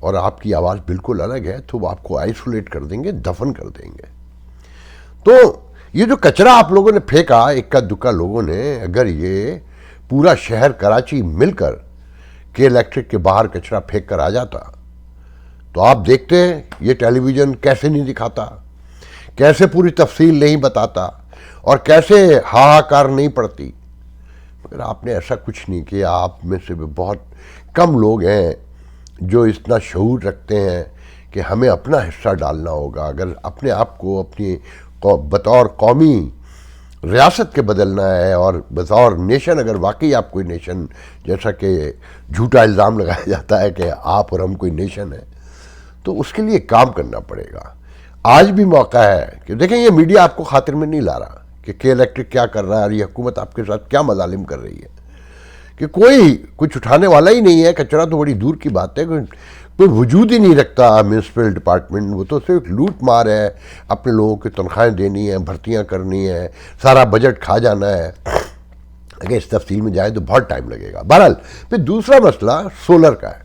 اور آپ کی آواز بالکل الگ ہے تو وہ آپ کو آئسولیٹ کر دیں گے, دفن کر دیں گے. تو یہ جو کچرا آپ لوگوں نے پھینکا, اکا دکا لوگوں نے, اگر یہ پورا شہر کراچی مل کر کے الیکٹرک کے باہر کچرا پھینک کر آ جاتا تو آپ دیکھتے یہ ٹیلی ویژن کیسے نہیں دکھاتا, کیسے پوری تفصیل نہیں بتاتا, اور کیسے ہاہاکار نہیں پڑتی. مگر آپ نے ایسا کچھ نہیں کیا. آپ میں سے بہت کم لوگ ہیں جو اتنا شعور رکھتے ہیں کہ ہمیں اپنا حصہ ڈالنا ہوگا. اگر اپنے آپ کو اپنی بطور قومی ریاست کے بدلنا ہے, اور بطور نیشن اگر واقعی آپ کوئی نیشن, جیسا کہ جھوٹا الزام لگایا جاتا ہے کہ آپ اور ہم کوئی نیشن ہے, تو اس کے لیے کام کرنا پڑے گا. آج بھی موقع ہے کہ دیکھیں یہ میڈیا آپ کو خاطر میں نہیں لا رہا کہ کے الیکٹرک کیا کر رہا ہے اور یہ حکومت آپ کے ساتھ کیا مظالم کر رہی ہے, کہ کوئی کچھ اٹھانے والا ہی نہیں ہے. کچرا تو بڑی دور کی بات ہے, کوئی وجود ہی نہیں رکھتا میونسپل ڈپارٹمنٹ. وہ تو صرف لوٹ مار ہے, اپنے لوگوں کی تنخواہیں دینی ہیں, بھرتیاں کرنی ہیں, سارا بجٹ کھا جانا ہے. اگر اس تفصیل میں جائے تو بہت ٹائم لگے گا. بہرحال پھر دوسرا مسئلہ سولر کا ہے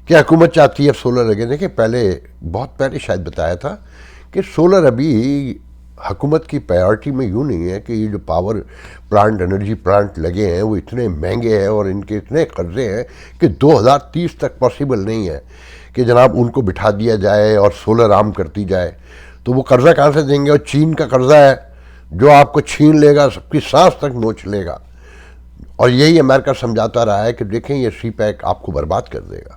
کہ حکومت چاہتی ہے سولر لگے. دیکھیں پہلے, بہت پہلے شاید بتایا تھا کہ سولر ابھی حکومت کی پرائیورٹی میں یوں نہیں ہے کہ یہ جو پاور پلانٹ, انرجی پلانٹ لگے ہیں وہ اتنے مہنگے ہیں اور ان کے اتنے قرضے ہیں کہ 2030 تک پاسبل نہیں ہے کہ جناب ان کو بٹھا دیا جائے اور سولر عام کرتی جائے. تو وہ قرضہ کہاں سے دیں گے؟ اور چین کا قرضہ ہے جو آپ کو چھین لے گا, سب کی سانس تک نوچ لے گا. اور یہی امریکہ سمجھاتا رہا ہے کہ دیکھیں یہ سی پیک آپ کو برباد کر دے گا.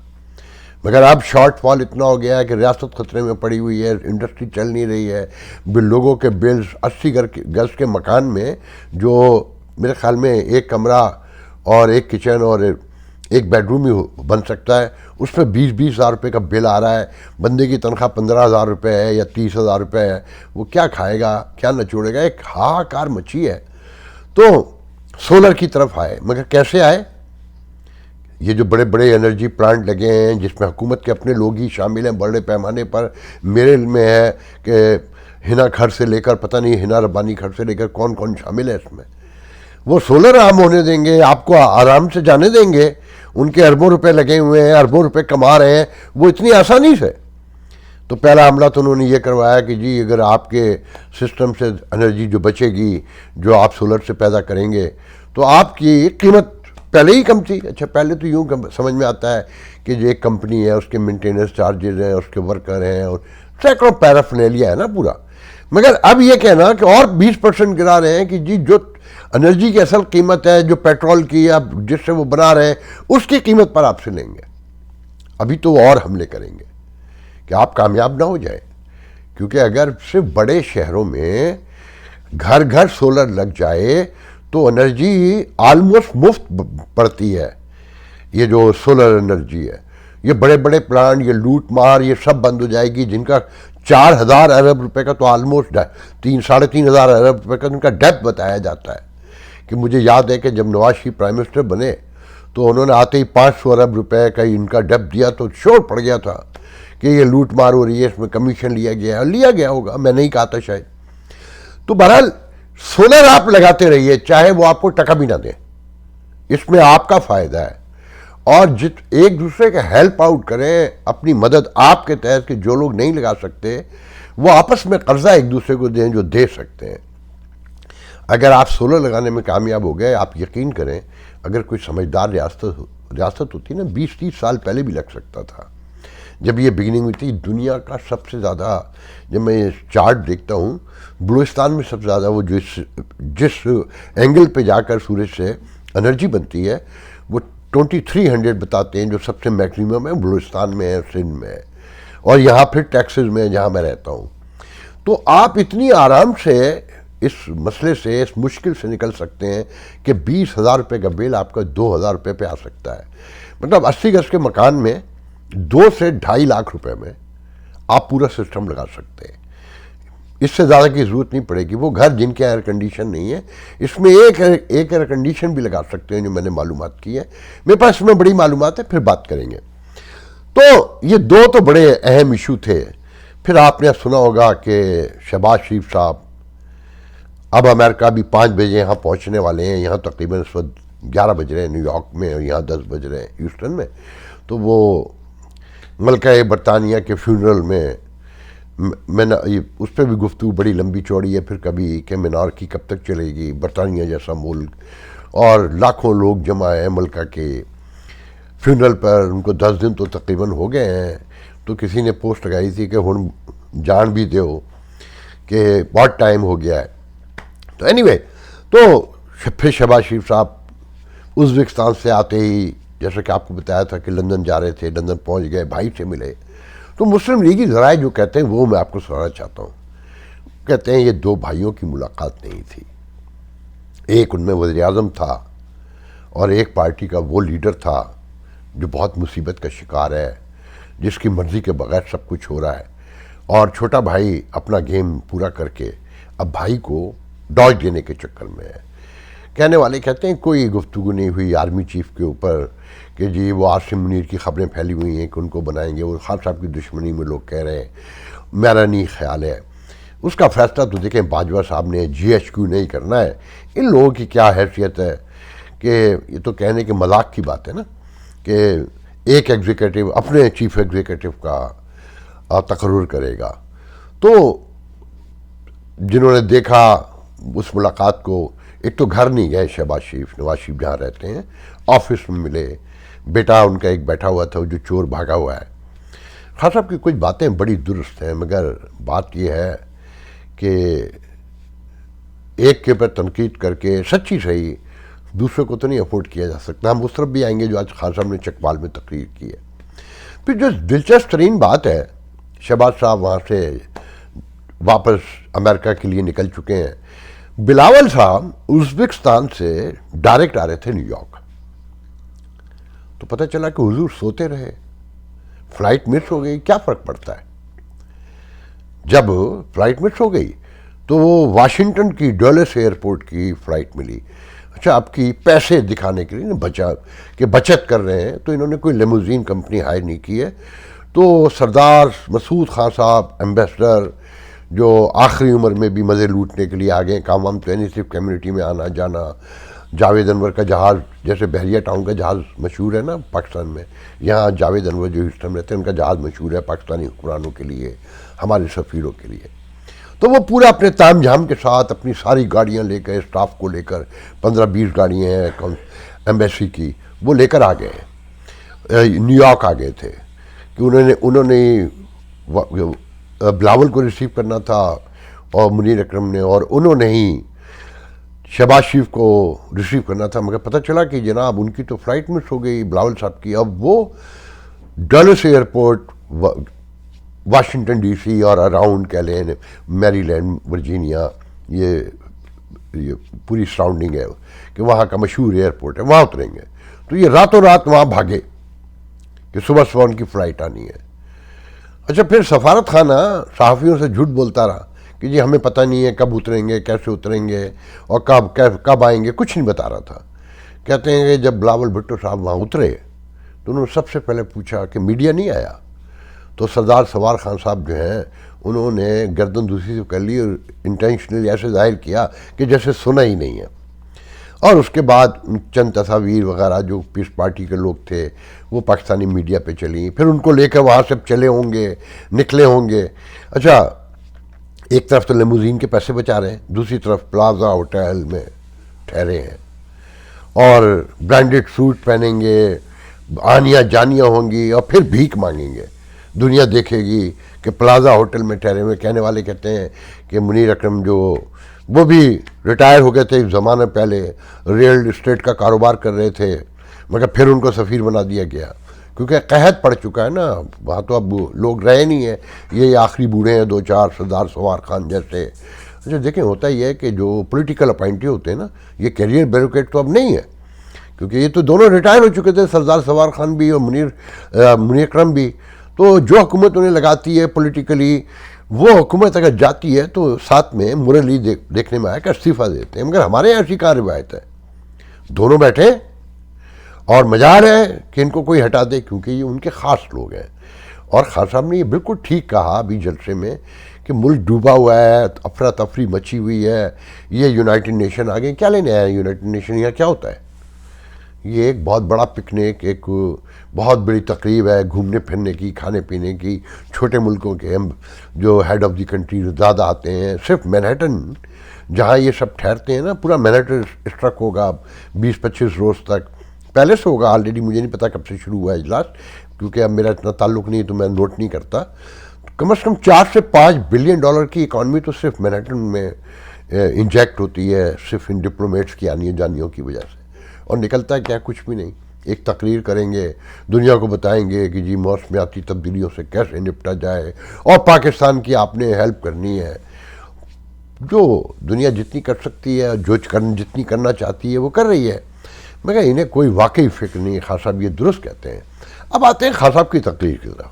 مگر اب شارٹ فال اتنا ہو گیا ہے کہ ریاست خطرے میں پڑی ہوئی ہے, انڈسٹری چل نہیں رہی ہے. لوگوں کے بلز 80 گز کے مکان میں, جو میرے خیال میں ایک کمرہ اور ایک کچن اور ایک بیڈ روم ہی بن سکتا ہے, اس میں 20-20 ہزار روپے کا بل آ رہا ہے. بندے کی تنخواہ 15,000 روپے ہے یا 30,000 روپے ہے. وہ کیا کھائے گا, کیا نچوڑے گا؟ ایک ہاہاکار مچی ہے. تو سولر کی طرف آئے, مگر کیسے آئے؟ یہ جو بڑے بڑے انرجی پلانٹ لگے ہیں جس میں حکومت کے اپنے لوگ ہی شامل ہیں بڑے پیمانے پر. میرے علم میں ہے کہ ہنا کھر سے لے کر, پتہ نہیں ہنا ربانی کھر سے لے کر کون کون شامل ہے اس میں. وہ سولر عام ہونے دیں گے, آپ کو آرام سے جانے دیں گے. ان کے اربوں روپے لگے ہوئے ہیں, اربوں روپے کما رہے ہیں وہ اتنی آسانی سے. تو پہلا حملہ تو انہوں نے یہ کروایا کہ جی اگر آپ کے سسٹم سے انرجی جو بچے گی جو آپ سولر سے پیدا کریں گے تو آپ کی قیمت پہلے ہی کم تھی. اچھا پہلے تو یوں سمجھ میں آتا ہے کہ جو ایک کمپنی ہے اس کے مینٹیننس چارجز ہیں, اس کے ورکر ہیں, اور سینکڑوں پیرافنیلیا ہے نا پورا. مگر اب یہ کہنا کہ اور 20% گرا رہے ہیں کہ جی جو انرجی کی اصل قیمت ہے, جو پیٹرول کی یا جس سے وہ بنا رہے ہیں, اس کی قیمت پر آپ سے لیں گے. ابھی تو وہ اور حملے کریں گے کہ آپ کامیاب نہ ہو جائیں. کیونکہ اگر صرف بڑے شہروں میں گھر گھر سولر لگ جائے تو انرجی آلموسٹ مفت پڑتی ہے. یہ جو سولر انرجی ہے, یہ بڑے بڑے پلانٹ, یہ لوٹ مار, یہ سب بند ہو جائے گی. جن کا 4,000 ارب روپے کا تو آلموسٹ 3-3.5 ارب روپے کا ان کا ڈیپ بتایا جاتا ہے. کہ مجھے یاد ہے کہ جب نواز شریف پرائم منسٹر بنے تو انہوں نے آتے ہی 500 ارب روپے کا ان کا ڈیپ دیا تو شور پڑ گیا تھا کہ یہ لوٹ مار ہو رہی ہے, اس میں کمیشن لیا گیا ہے. لیا گیا ہوگا, میں نہیں کہا تھا شاید. تو بہرحال سولر آپ لگاتے رہیے, چاہے وہ آپ کو ٹکا بھی نہ دیں, اس میں آپ کا فائدہ ہے. اور ایک دوسرے کا ہیلپ آؤٹ کریں, اپنی مدد آپ کے تحت کہ جو لوگ نہیں لگا سکتے وہ آپس میں قرضہ ایک دوسرے کو دیں جو دے سکتے ہیں. اگر آپ سولر لگانے میں کامیاب ہو گئے, آپ یقین کریں اگر کوئی سمجھدار ریاست ہوتی نا 20-30 سال پہلے بھی لگ سکتا تھا. جب یہ بگننگ ہوئی تھی, دنیا کا سب سے زیادہ, جب میں چارٹ دیکھتا ہوں, بلوچستان میں سب سے زیادہ وہ جس اینگل پہ جا کر سورج سے انرجی بنتی ہے وہ 2300 بتاتے ہیں, جو سب سے میکسیمم ہے بلوچستان میں ہے, سندھ میں ہے, اور یہاں پھر ٹیکسز میں جہاں میں رہتا ہوں. تو آپ اتنی آرام سے اس مسئلے سے, اس مشکل سے نکل سکتے ہیں کہ 20,000 روپے کا بل آپ کا 2,000 روپے پہ آ سکتا ہے. مطلب 80 گز کے مکان میں 2 سے 2.5 لاکھ روپے میں آپ پورا سسٹم لگا سکتے ہیں. اس سے زیادہ کی ضرورت نہیں پڑے گی. وہ گھر جن کے ایئر کنڈیشن نہیں ہے, اس میں ایک ایئر کنڈیشن بھی لگا سکتے ہیں, جو میں نے معلومات کی ہے. میرے پاس اس میں بڑی معلومات ہے, پھر بات کریں گے. تو یہ 2 تو بڑے اہم ایشو تھے. پھر آپ نے سنا ہوگا کہ شہباز شریف صاحب اب امریکہ بھی 5 بجے یہاں پہنچنے والے ہیں. یہاں تقریباً اس وقت 11 بج رہے ہیں نیو یارک میں, اور یہاں 10 بج رہے ہیں ہیوسٹن میں. تو وہ ملکہ برطانیہ کے فیونرل میں میں نے اس پہ بھی گفتگو بڑی لمبی چوڑی ہے پھر کبھی کہ منارکی کب تک چلے گی، برطانیہ جیسا ملک اور لاکھوں لوگ جمع ہیں ملکہ کے فیونرل پر، ان کو 10 دن تو تقریباً ہو گئے ہیں، تو کسی نے پوسٹ لگائی تھی کہ ہن جان بھی دیو کہ بہت ٹائم ہو گیا ہے. تو اینی وے، تو پھر شہباز شریف صاحب ازبکستان سے آتے ہی جیسا کہ آپ کو بتایا تھا کہ لندن جا رہے تھے، لندن پہنچ گئے، بھائی سے ملے. تو مسلم لیگی ذرائع جو کہتے ہیں وہ میں آپ کو سنانا چاہتا ہوں. کہتے ہیں یہ دو بھائیوں کی ملاقات نہیں تھی، ایک ان میں وزیر اعظم تھا اور ایک پارٹی کا وہ لیڈر تھا جو بہت مصیبت کا شکار ہے، جس کی مرضی کے بغیر سب کچھ ہو رہا ہے، اور چھوٹا بھائی اپنا گیم پورا کر کے اب بھائی کو ڈاج دینے کے چکر میں ہے. کہنے والے کہتے ہیں کوئی گفتگو نہیں ہوئی آرمی چیف کے اوپر کہ جی وہ عاصم منیر کی خبریں پھیلی ہوئی ہیں کہ ان کو بنائیں گے، وہ خان صاحب کی دشمنی میں لوگ کہہ رہے ہیں. میرا نہیں خیال ہے اس کا فیصلہ تو دیکھیں باجوہ صاحب نے جی ایچ کیو نہیں کرنا ہے. ان لوگوں کی کیا حیثیت ہے کہ یہ تو کہنے کے مذاق کی بات ہے نا کہ ایک ایگزیکٹو اپنے چیف ایگزیکٹو کا تقرر کرے گا. تو جنہوں نے دیکھا اس ملاقات کو، ایک تو گھر نہیں گئے شہباز شریف، نواز شریف جہاں رہتے ہیں آفس میں ملے، بیٹا ان کا ایک بیٹھا ہوا تھا جو چور بھاگا ہوا ہے. خان صاحب کی کچھ باتیں بڑی درست ہیں، مگر بات یہ ہے کہ ایک کے پر تنقید کر کے سچی صحیح دوسرے کو تو نہیں افورڈ کیا جا سکتا. ہم اس طرف بھی آئیں گے جو آج خان صاحب نے چکوال میں تقریر کی ہے. پھر جو دلچسپ ترین بات ہے، شہباز صاحب وہاں سے واپس امریکہ کے لیے نکل چکے ہیں. بلاول صاحب ازبکستان سے ڈائریکٹ آ رہے تھے نیو یارک، تو پتہ چلا کہ حضور سوتے رہے، فلائٹ مس ہو گئی. کیا فرق پڑتا ہے؟ جب فلائٹ مس ہو گئی تو وہ واشنگٹن کی ڈولس ایئرپورٹ کی فلائٹ ملی. اچھا، آپ کی پیسے دکھانے کے لیے بچت کر رہے ہیں، تو انہوں نے کوئی لیموزین کمپنی ہائر نہیں کی ہے. تو سردار مسعود خان صاحب ایمبیسڈر جو آخری عمر میں بھی مزے لوٹنے کے لیے آگئے، کام وام تو نہیں، صرف کمیونٹی میں آنا جانا. جاوید انور کا جہاز، جیسے بحریہ ٹاؤن کا جہاز مشہور ہے نا پاکستان میں، یہاں جاوید انور جو ہیوسٹن میں رہتے ہیں ان کا جہاز مشہور ہے پاکستانی حکمرانوں کے لیے، ہمارے سفیروں کے لیے. تو وہ پورا اپنے تام جھام کے ساتھ اپنی ساری گاڑیاں لے کر، اسٹاف کو لے کر، 15-20 گاڑیاں ہیں ایمبیسی کی، وہ لے کر آ گئے، نیو یارک آ گئے تھے کہ انہوں نے بلاول کو ریسیو کرنا تھا اور منیر اکرم نے، اور انہوں نے ہی شہباز شریف کو ریسیو کرنا تھا. مگر پتہ چلا کہ جناب ان کی تو فلائٹ مس ہو گئی بلاول صاحب کی. اب وہ ڈلس ایئرپورٹ، واشنگٹن ڈی سی اور اراؤنڈ کہہ لیں میری لینڈ ورجینیا، یہ پوری سراؤنڈنگ ہے کہ وہاں کا مشہور ایئرپورٹ ہے، وہاں اتریں گے. تو یہ راتوں رات وہاں بھاگے کہ صبح ان کی فلائٹ آنی ہے. اچھا، پھر سفارت خانہ صحافیوں سے جھوٹ بولتا رہا کہ جی ہمیں پتہ نہیں ہے کب اتریں گے، کیسے اتریں گے اور کب آئیں گے، کچھ نہیں بتا رہا تھا. کہتے ہیں کہ جب بلاول بھٹو صاحب وہاں اترے تو انہوں نے سب سے پہلے پوچھا کہ میڈیا نہیں آیا؟ تو سردار سوار خان صاحب جو ہیں انہوں نے گردن دوسری سے کر لی اور انٹینشنلی ایسے ظاہر کیا کہ جیسے سنا ہی نہیں ہے. اور اس کے بعد چند تصاویر وغیرہ جو پیس پارٹی کے لوگ تھے وہ پاکستانی میڈیا پہ چلیں، پھر ان کو لے کر وہاں سے چلے ہوں گے، نکلے ہوں گے. اچھا، ایک طرف تو لیموزین کے پیسے بچا رہے ہیں، دوسری طرف پلازا ہوٹل میں ٹھہرے ہیں اور برانڈڈ سوٹ پہنیں گے، آنیاں جانیاں ہوں گی اور پھر بھیک مانگیں گے. دنیا دیکھے گی کہ پلازا ہوٹل میں ٹھہرے ہوئے. کہنے والے کہتے ہیں کہ منیر اکرم جو وہ بھی ریٹائر ہو گئے تھے ایک زمانہ پہلے، ریئل اسٹیٹ کا کاروبار کر رہے تھے، مگر پھر ان کو سفیر بنا دیا گیا کیونکہ قحط پڑ چکا ہے نا وہاں. تو اب لوگ رہے نہیں ہیں، یہ آخری بوڑھے ہیں 2-4 سردار سوار خان جیسے. اچھا دیکھیں، ہوتا یہ ہے کہ جو پولیٹیکل اپائنٹی ہوتے ہیں نا، یہ کیریئر بیوروکریٹ تو اب نہیں ہے، کیونکہ یہ تو دونوں ریٹائر ہو چکے تھے، سردار سوار خان بھی اور منیر اکرم بھی. تو جو حکومت انہیں لگاتی ہے پولیٹیکلی، وہ حکومت اگر جاتی ہے تو ساتھ میں مرلی دیکھنے میں آیا کہ استعفیٰ دیتے ہیں. مگر ہمارے یہاں ایسی کہاں روایت ہے؟ دونوں بیٹھے اور مجال ہے کہ ان کو کوئی ہٹا دے، کیونکہ یہ ان کے خاص لوگ ہیں. اور خان صاحب نے یہ بالکل ٹھیک کہا ابھی جلسے میں کہ ملک ڈوبا ہوا ہے، افراتفری مچی ہوئی ہے، یہ یونائٹڈ نیشن آگے کیا لینے آیا ہے؟ یونائٹڈ نیشن یہاں کیا ہوتا ہے؟ یہ ایک بہت بڑا پکنک، ایک بہت بڑی تقریب ہے گھومنے پھرنے کی، کھانے پینے کی. چھوٹے ملکوں کے ہم جو ہیڈ آف دی کنٹری زیادہ آتے ہیں. صرف مینہٹن جہاں یہ سب ٹھہرتے ہیں نا، پورا مینہٹن اسٹرک ہوگا 20-25 روز تک. پہلے سے ہوگا آلریڈی، مجھے نہیں پتا کب سے شروع ہوا ہے اجلاس، کیونکہ اب میرا اتنا تعلق نہیں تو میں نوٹ نہیں کرتا. کم از کم 4 سے 5 بلین ڈالر کی اکانومی تو صرف مینہٹن میں انجیکٹ ہوتی ہے، صرف ان ڈپلومیٹس کی آنی جانیوں کی وجہ سے. اور نکلتا ہے کیا؟ کچھ بھی نہیں. ایک تقریر کریں گے، دنیا کو بتائیں گے کہ جی موسمیاتی تبدیلیوں سے کیسے نپٹا جائے، اور پاکستان کی آپ نے ہیلپ کرنی ہے. جو دنیا جتنی کر سکتی ہے، جو جتنی کرنا چاہتی ہے وہ کر رہی ہے، مگر انہیں کوئی واقعی فکر نہیں. خان صاحب یہ درست کہتے ہیں. اب آتے ہیں خان صاحب کی تقریر کی طرف.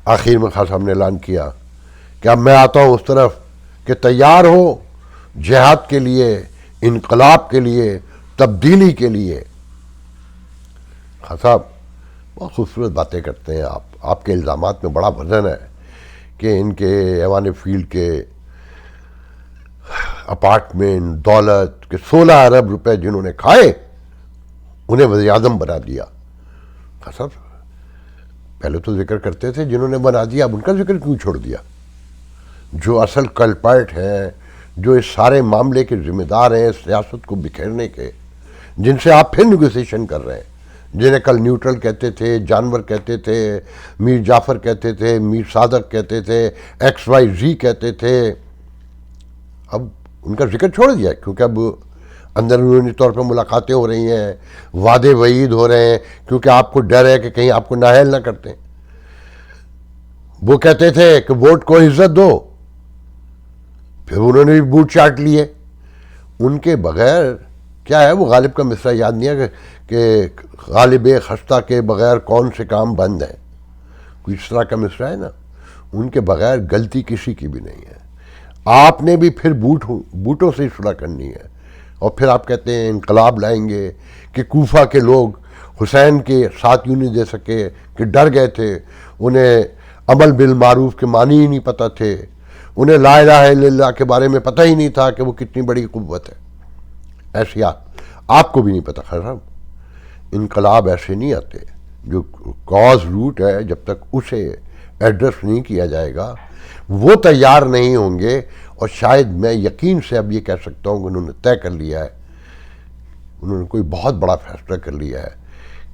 آخر میں خان صاحب نے اعلان کیا کہ اب میں آتا ہوں اس طرف کہ تیار ہو جہاد کے لیے، انقلاب کے لیے، تبدیلی کے لیے. خان صاحب بہت خوبصورت باتیں کرتے ہیں. آپ کے الزامات میں بڑا وزن ہے کہ ان کے ایوان فیلڈ کے اپارٹمنٹ، دولت کے 16 ارب روپے جنہوں نے کھائے انہیں وزیر اعظم بنا دیا. خان صاحب پہلے تو ذکر کرتے تھے جنہوں نے بنا دیا، اب ان کا ذکر کیوں چھوڑ دیا؟ جو اصل کلپرٹ ہیں، جو اس سارے معاملے کے ذمہ دار ہیں سیاست کو بکھیرنے کے، جن سے آپ پھر نیگوسیشن کر رہے ہیں، جنہیں کل نیوٹرل کہتے تھے، جانور کہتے تھے، میر جعفر کہتے تھے، میر صادق کہتے تھے، XYZ کہتے تھے، اب ان کا ذکر چھوڑ دیا کیونکہ اب اندرونی طور پہ ملاقاتیں ہو رہی ہیں، وعدے وعید ہو رہے ہیں، کیونکہ آپ کو ڈر ہے کہ کہیں آپ کو نااہل نہ کرتے. وہ کہتے تھے کہ ووٹ کو عزت دو، پھر انہوں نے بھی بوٹ چاٹ لیے. ان کے بغیر کیا ہے، وہ غالب کا مصرع یاد نہیں ہے کہ غالب خستہ کے بغیر کون سے کام بند ہیں، کوئی اس طرح کا مصرع ہے نا. ان کے بغیر غلطی کسی کی بھی نہیں ہے. آپ نے بھی پھر بوٹوں سے صلح کرنی ہے. اور پھر آپ کہتے ہیں انقلاب لائیں گے کہ کوفہ کے لوگ حسین کے ساتھ یوں نہیں دے سکے کہ ڈر گئے تھے، انہیں امر بالمعروف کے معنی ہی نہیں پتہ تھے، انہیں لا الہ الا اللہ کے بارے میں پتہ ہی نہیں تھا کہ وہ کتنی بڑی قوت ہے. ایسی آپ کو بھی نہیں پتہ. خیر صاحب انقلاب ایسے نہیں آتے. جو کاز روٹ ہے جب تک اسے ایڈریس نہیں کیا جائے گا وہ تیار نہیں ہوں گے. اور شاید میں یقین سے اب یہ کہہ سکتا ہوں کہ انہوں نے طے کر لیا ہے، انہوں نے کوئی بہت بڑا فیصلہ کر لیا ہے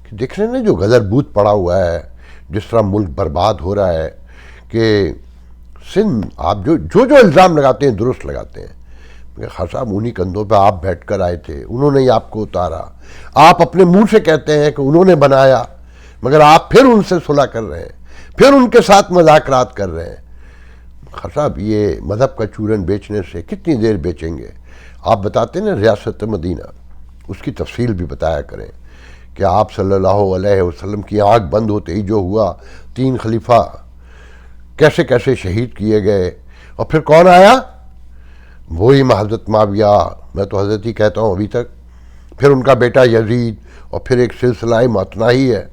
کہ دیکھ رہے ہیں نا جو غدر بوت پڑا ہوا ہے، جس طرح ملک برباد ہو رہا ہے، کہ سندھ آپ جو الزام لگاتے ہیں درست لگاتے ہیں. خان صاحب انہی کندھوں پہ آپ بیٹھ کر آئے تھے، انہوں نے ہی آپ کو اتارا. آپ اپنے منہ سے کہتے ہیں کہ انہوں نے بنایا، مگر آپ پھر ان سے صلح کر رہے ہیں، پھر ان کے ساتھ مذاکرات کر رہے ہیں. خان صاحب یہ مذہب کا چورن بیچنے سے کتنی دیر بیچیں گے؟ آپ بتاتے ہیں نا ریاست مدینہ، اس کی تفصیل بھی بتایا کریں کہ آپ صلی اللہ علیہ وسلم کی آنکھ بند ہوتے ہی جو ہوا، 3 خلیفہ کیسے کیسے شہید کیے گئے. اور پھر کون آیا؟ وہی حضرت معاویہ، میں تو حضرت ہی کہتا ہوں ابھی تک، پھر ان کا بیٹا یزید، اور پھر ایک سلسلہ متناہی ہے.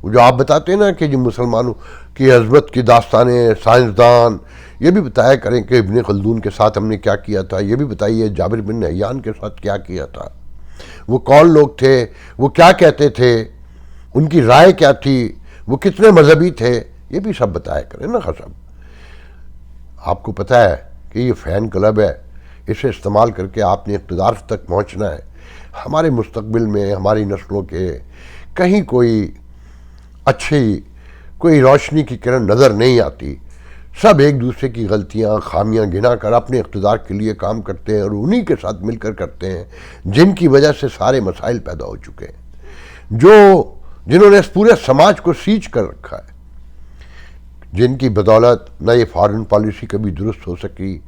وہ جو آپ بتاتے ہیں نا کہ جی مسلمانوں کی عظمت کی داستانیں، سائنسدان یہ بھی بتایا کریں کہ ابن خلدون کے ساتھ ہم نے کیا کیا تھا، یہ بھی بتائیے جابر بن حیان کے ساتھ کیا کیا تھا، وہ کون لوگ تھے، وہ کیا کہتے تھے، ان کی رائے کیا تھی، وہ کتنے مذہبی تھے، یہ بھی سب بتایا کریں نا. خان صاحب آپ کو پتہ ہے کہ یہ فین کلب ہے، اسے استعمال کر کے آپ نے اقتدار تک پہنچنا ہے. ہمارے مستقبل میں ہماری نسلوں کے کہیں کوئی روشنی کی کرن نظر نہیں آتی. سب ایک دوسرے کی غلطیاں، خامیاں گنا کر اپنے اقتدار کے لیے کام کرتے ہیں، اور انہی کے ساتھ مل کر کرتے ہیں جن کی وجہ سے سارے مسائل پیدا ہو چکے ہیں، جنہوں نے اس پورے سماج کو سیچ کر رکھا ہے، جن کی بدولت نہ یہ فارن پالیسی کبھی درست ہو سکی،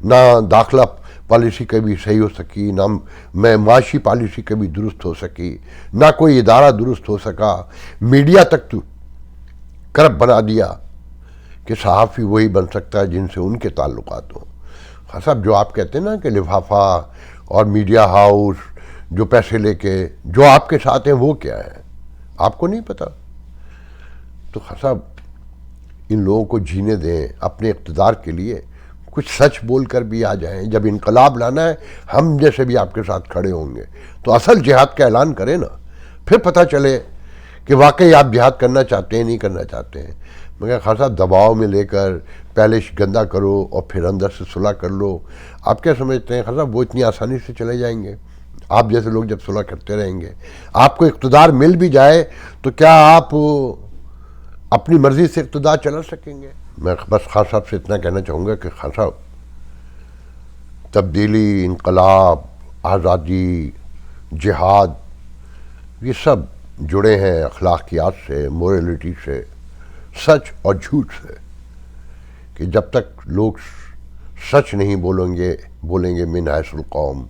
نہ داخلہ پالیسی کبھی صحیح ہو سکی، نہ معاشی پالیسی کبھی درست ہو سکی، نہ کوئی ادارہ درست ہو سکا. میڈیا تک تو کرپ بنا دیا کہ صحافی وہی بن سکتا ہے جن سے ان کے تعلقات ہوں. خان صاحب جو آپ کہتے ہیں نا کہ لفافہ اور میڈیا ہاؤس جو پیسے لے کے جو آپ کے ساتھ ہیں وہ کیا ہے، آپ کو نہیں پتا. تو خان صاحب ان لوگوں کو جینے دیں اپنے اقتدار کے لیے. کچھ سچ بول کر بھی آ جائیں. جب انقلاب لانا ہے ہم جیسے بھی آپ کے ساتھ کھڑے ہوں گے. تو اصل جہاد کا اعلان کریں نا, پھر پتہ چلے کہ واقعی آپ جہاد کرنا چاہتے ہیں نہیں کرنا چاہتے ہیں. مگر خان صاحب دباؤ میں لے کر پہلے گندہ کرو اور پھر اندر سے صلح کر لو, آپ کیا سمجھتے ہیں خان صاحب وہ اتنی آسانی سے چلے جائیں گے؟ آپ جیسے لوگ جب صلح کرتے رہیں گے, آپ کو اقتدار مل بھی جائے تو کیا آپ اپنی مرضی سے اقتدار چلا سکیں گے؟ میں بس خان صاحب سے اتنا کہنا چاہوں گا کہ خان صاحب تبدیلی, انقلاب, آزادی, جہاد, یہ سب جڑے ہیں اخلاقیات سے, موریلٹی سے, سچ اور جھوٹ سے. کہ جب تک لوگ سچ نہیں بولیں گے من حیث القوم,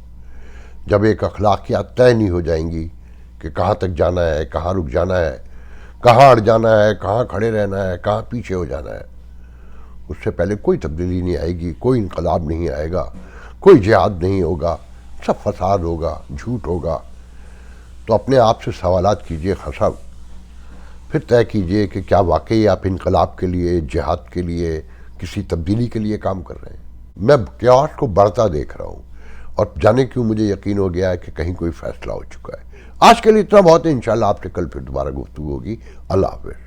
جب ایک اخلاقیات طے نہیں ہو جائیں گی کہ کہاں تک جانا ہے, کہاں رک جانا ہے, کہاں اڑ جانا ہے, کہاں کھڑے رہنا ہے, کہاں پیچھے ہو جانا ہے, اس سے پہلے کوئی تبدیلی نہیں آئے گی, کوئی انقلاب نہیں آئے گا, کوئی جہاد نہیں ہوگا, سب فساد ہوگا, جھوٹ ہوگا. تو اپنے آپ سے سوالات کیجئے خان صاحب, پھر طے کیجئے کہ کیا واقعی آپ انقلاب کے لیے, جہاد کے لیے, کسی تبدیلی کے لیے کام کر رہے ہیں. میں کیوس کو بڑھتا دیکھ رہا ہوں اور جانے کیوں مجھے یقین ہو گیا ہے کہ کہیں کوئی فیصلہ ہو چکا ہے. آج کے لیے اتنا بہت ہے, انشاءاللہ آپ سے کل پھر دوبارہ گفتگو ہوگی. اللہ حافظ.